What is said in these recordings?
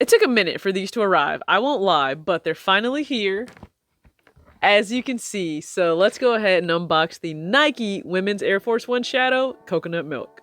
It took a minute for these to arrive, I won't lie, but they're finally here, as you can see. So let's go ahead and unbox the Nike Women's Air Force 1 Shadow Coconut Milk.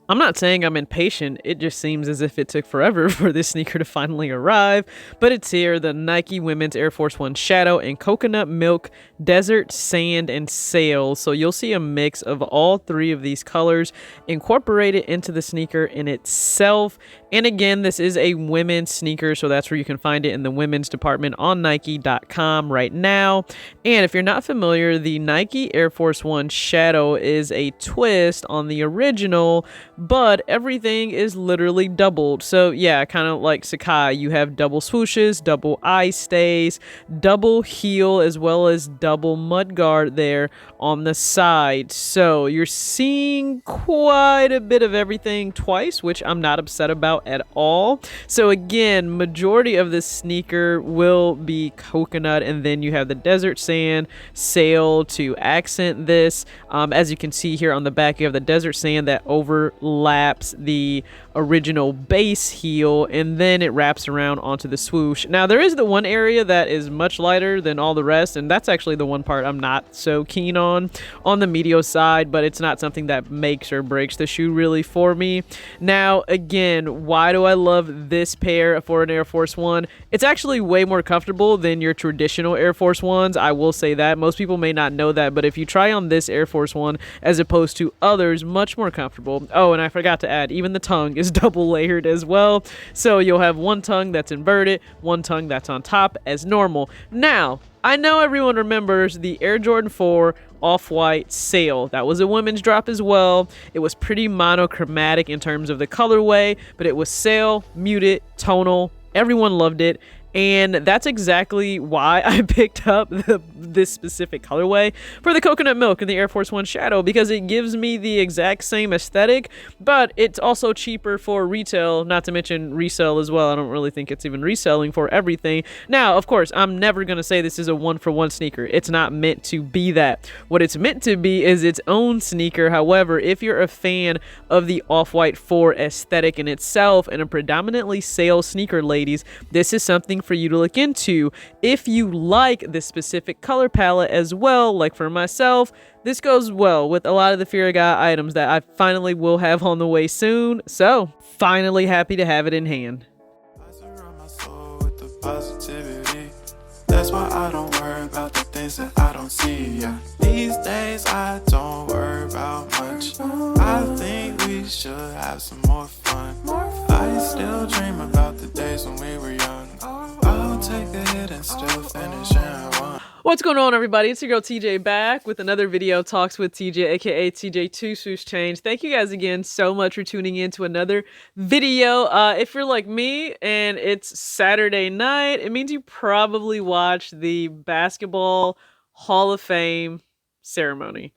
I'm not saying I'm impatient, it just seems as if it took forever for this sneaker to finally arrive, but it's here, the Nike Women's Air Force 1 Shadow in Coconut Milk, Desert, Sand, and Sail. So you'll see a mix of all three of these colors incorporated into the sneaker in itself. And again, this is a women's sneaker, so that's where you can find it in the women's department on Nike.com right now. And if you're not familiar, the Nike Air Force 1 Shadow is a twist on the original, but everything is literally doubled. So yeah, kind of like Sakai, you have double swooshes, double eye stays, double heel, as well as double mudguard there on the side. So you're seeing quite a bit of everything twice, which I'm not upset about at all. So again, majority of this sneaker will be coconut, and then you have the desert sand sail to accent this. As you can see here on the back, you have the desert sand that overlaps the original base heel, and then it wraps around onto the swoosh. Now there is the one area that is much lighter than all the rest, and that's actually the one part I'm not so keen on the medial side, but it's not something that makes or breaks the shoe really for me. Now again, why do I love this pair for an Air Force One? It's actually way more comfortable than your traditional Air Force Ones. I will say that. Most people may not know that, but if you try on this Air Force One as opposed to others, much more comfortable. Oh, and I forgot to add, even the tongue is double layered as well. So you'll have one tongue that's inverted, one tongue that's on top as normal. Now, I know everyone remembers the Air Jordan 4 off-white sail. That was a women's drop as well. It was pretty monochromatic in terms of the colorway, but it was sail, muted, tonal. Everyone loved it. And that's exactly why I picked up this specific colorway for the coconut milk in the Air Force 1 Shadow, because it gives me the exact same aesthetic, but it's also cheaper for retail, not to mention resell as well. I don't really think it's even reselling for everything. Now, of course, I'm never going to say this is a one-for-one sneaker. It's not meant to be that. What it's meant to be is its own sneaker. However, if you're a fan of the Off-White 4 aesthetic in itself and a predominantly sale sneaker, ladies, this is something for you to look into. If you like this specific color palette as well, like for myself, this goes well with a lot of the Fear of God items that I finally will have on the way soon. So, finally happy to have it in hand. That's why I don't worry about the things that I don't see. Yeah. These days I don't worry about much. I think we should have some more fun. I still dream about the days when we were young. I'll take a hit and still finish in one. What's going on, everybody? It's your girl TJ back with another video, Talks with TJ, aka TJ2 Swoosh Change. Thank you guys again so much for tuning in to another video. If you're like me and it's Saturday night, it means you probably watched the Basketball Hall of Fame ceremony.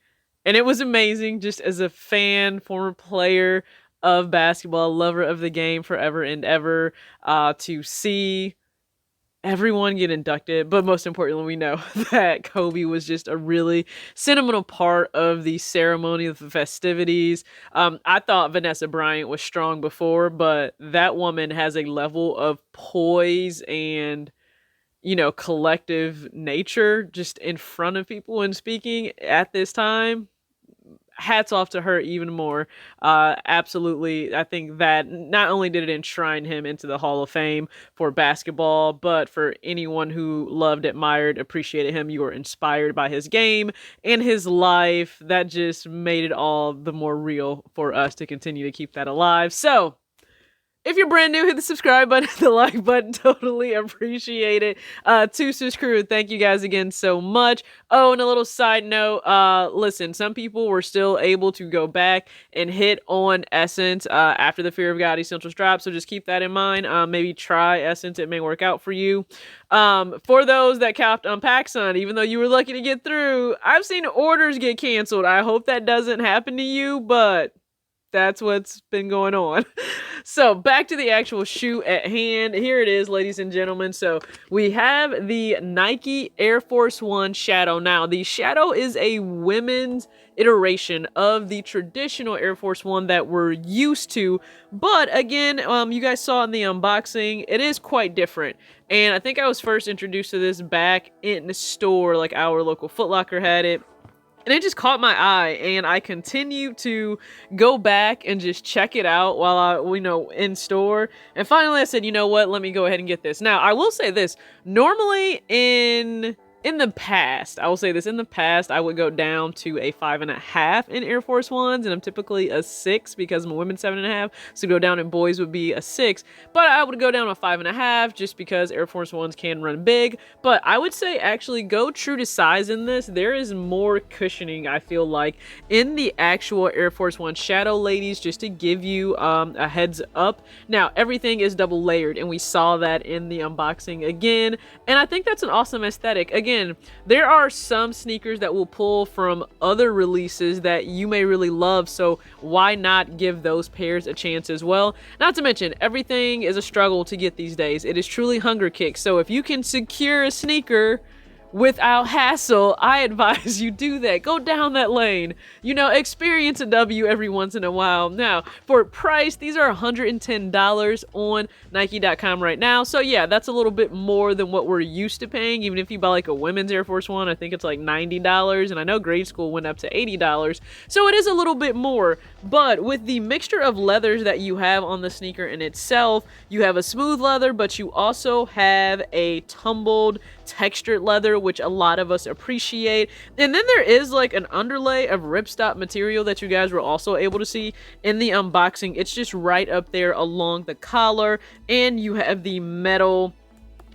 And it was amazing, just as a fan, former player of basketball, lover of the game forever and ever, to see everyone get inducted. But most importantly, we know that Kobe was just a really sentimental part of the ceremony, of the festivities. I thought Vanessa Bryant was strong before, but that woman has a level of poise and, you know, collective nature just in front of people and speaking at this time. Hats off to her even more. Absolutely. I think that not only did it enshrine him into the Hall of Fame for basketball, but for anyone who loved, admired, appreciated him, you were inspired by his game and his life. That just made it all the more real for us to continue to keep that alive. So, if you're brand new, hit the subscribe button, the like button, totally appreciate it. To Swoosh Crew, thank you guys again so much. Oh, and a little side note, listen, some people were still able to go back and hit on Essence after the Fear of God Essentials drop, so just keep that in mind. Maybe try Essence, it may work out for you. For those that copped on PacSun, even though you were lucky to get through, I've seen orders get canceled. I hope that doesn't happen to you, but That's what's been going on. So back to the actual shoe at hand. Here it is, ladies and gentlemen. So we have the Nike Air Force One Shadow. Now, the Shadow is a women's iteration of the traditional Air Force One that we're used to. But again, you guys saw in the unboxing, it is quite different. And I think I was first introduced to this back in the store, like our local Foot Locker had it. And it just caught my eye, and I continue to go back and just check it out while I, in store. And finally I said, you know what, let me go ahead and get this. Now, I will say this, normally in the past, I will say this, in the past, I would go down to a 5.5 in Air Force Ones, and I'm typically a 6 because I'm a women's 7.5, so go down in boys would be a 6, but I would go down a 5.5 just because Air Force Ones can run big. But I would say actually go true to size in this. There is more cushioning, I feel like, in the actual Air Force One Shadow, ladies, just to give you a heads up. Now, everything is double layered, and we saw that in the unboxing again, and I think that's an awesome aesthetic. Again, there are some sneakers that will pull from other releases that you may really love, so why not give those pairs a chance as well? Not to mention, everything is a struggle to get these days. It is truly hunger kick, so if you can secure a sneaker without hassle, I advise you do that. Go down that lane. Experience a W every once in a while. Now, for price, these are $110 on Nike.com right now. So yeah, that's a little bit more than what we're used to paying. Even if you buy like a women's Air Force One, I think it's like $90. And I know grade school went up to $80. So it is a little bit more. But with the mixture of leathers that you have on the sneaker in itself, you have a smooth leather, but you also have a tumbled textured leather, which a lot of us appreciate. And then there is like an underlay of ripstop material that you guys were also able to see in the unboxing. It's just right up there along the collar, and you have the metal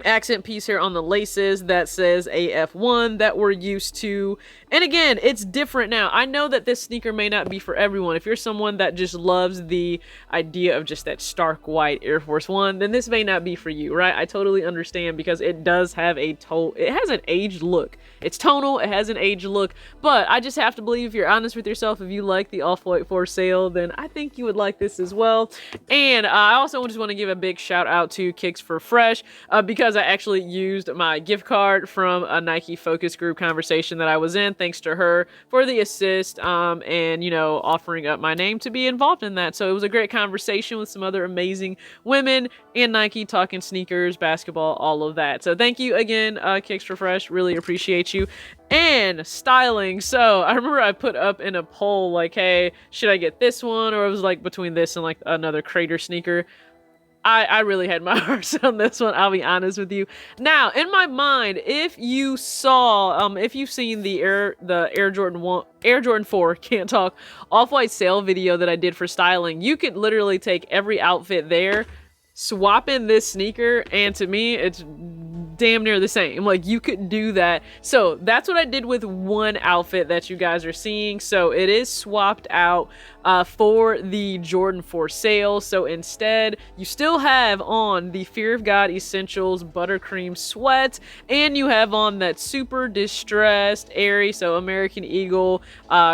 accent piece here on the laces that says AF1 that we're used to. And again, it's different now. I know that this sneaker may not be for everyone. If you're someone that just loves the idea of just that stark white Air Force One, then this may not be for you, right? I totally understand, because it does have it has an aged look. It's tonal, it has an aged look, but I just have to believe, if you're honest with yourself, if you like the Off-White for sale, then I think you would like this as well. And I also just want to give a big shout out to Kicks for Fresh, because I actually used my gift card from a Nike focus group conversation that I was in. Thanks to her for the assist, and offering up my name to be involved in that. So it was a great conversation with some other amazing women and Nike, talking sneakers, basketball, all of that. So thank you again, Kicks for Fresh. Really appreciate you. And styling. So I remember I put up in a poll like, hey, should I get this one? Or it was like between this and like another Crater sneaker. I really had my heart on this one, I'll be honest with you. Now, in my mind, if you saw, if you've seen the Air Jordan 4, can't talk, Off-White sale video that I did for styling, you could literally take every outfit there, swap in this sneaker, and to me, it's damn near the same. Like, you could do that. So that's what I did with one outfit that you guys are seeing. So it is swapped out for the Jordan 4 sale. So instead, you still have on the Fear of God Essentials Buttercream Sweat, and you have on that super distressed, airy, so American Eagle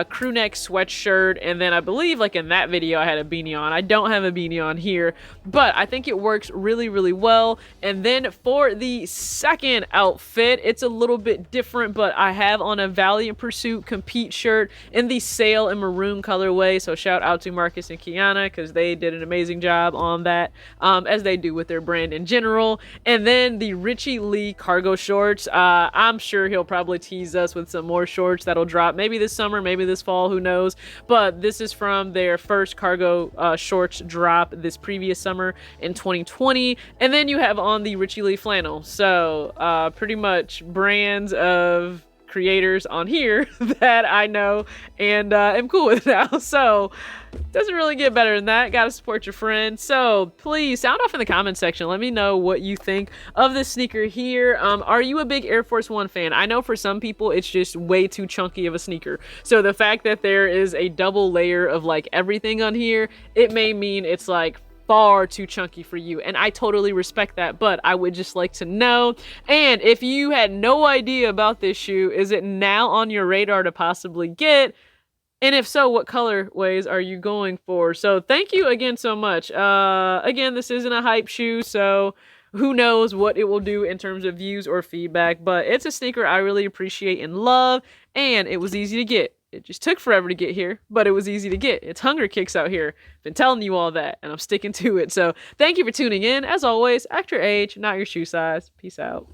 crew neck sweatshirt. And then I believe, like in that video, I had a beanie on. I don't have a beanie on here, but I think it works really, really well. And then for the second outfit, it's a little bit different, but I have on a Valiant Pursuit Compete shirt in the sail and maroon colorway. So shout out to Marcus and Kiana, because they did an amazing job on that, as they do with their brand in general. And then the Richie Lee cargo shorts. I'm sure he'll probably tease us with some more shorts that'll drop maybe this summer, maybe this fall, who knows. But this is from their first cargo shorts drop this previous summer in 2020. And then you have on the Richie Lee flannel. So pretty much brands of creators on here that I know and am cool with now. So doesn't really get better than that. Gotta support your friends. So please sound off in the comment section. Let me know what you think of this sneaker here. Are you a big Air Force One fan? I know for some people it's just way too chunky of a sneaker. So the fact that there is a double layer of like everything on here, it may mean it's like far too chunky for you, and I totally respect that, but I would just like to know. And if you had no idea about this shoe, is it now on your radar to possibly get? And if so, what colorways are you going for? So thank you again so much. Again, this isn't a hype shoe, so who knows what it will do in terms of views or feedback, but it's a sneaker I really appreciate and love, and it was easy to get. It just took forever to get here, but it was easy to get. It's Hunger Kicks out here. Been telling you all that, and I'm sticking to it. So thank you for tuning in. As always, act your age, not your shoe size. Peace out.